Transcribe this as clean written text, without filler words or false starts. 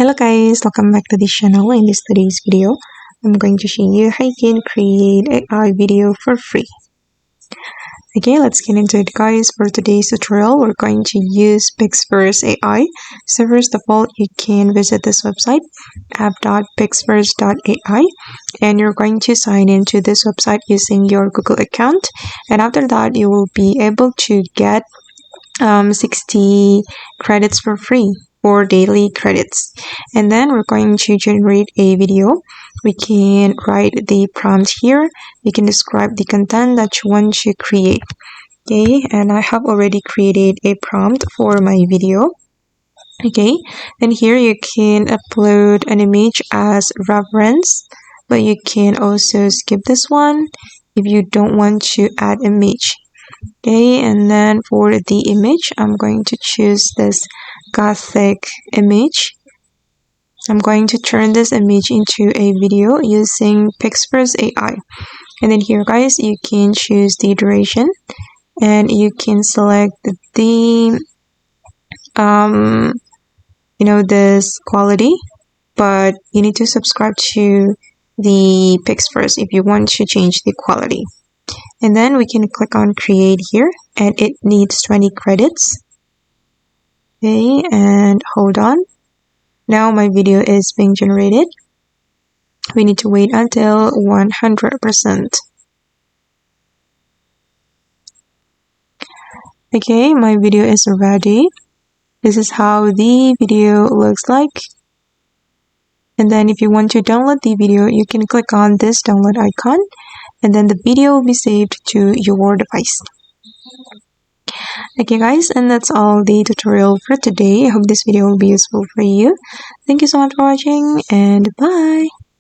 Hello guys, welcome back to this channel. In today's video, I'm going to show you how you can create AI video for free. Okay, let's get into it guys. For today's tutorial, we're going to use Pixverse AI. So first of all, you can visit this website, app.pixverse.ai, and you're going to sign into this website using your Google account. And after that, you will be able to get 60 credits for free or daily credits. And then we're going to generate a video. We can write the prompt here. You can describe the content that you want to create. Okay, and I have already created a prompt for my video. Okay, and here you can upload an image as reference, but you can also skip this one if you don't want to add image. Okay, and then for the image, I'm going to choose this gothic image. I'm going to turn this image into a video using Pixverse AI. And then here guys, you can choose the duration and you can select the this quality, but you need to subscribe to the Pixverse if you want to change the quality. And then we can click on create here, and it needs 20 credits. Okay, and hold on. Now my video is being generated. We need to wait until 100%. Okay, my video is ready. This is how the video looks like. And then if you want to download the video, you can click on this download icon, and then the video will be saved to your device. Okay guys, and that's all the tutorial for today. I hope this video will be useful for you. Thank you so much for watching, and bye!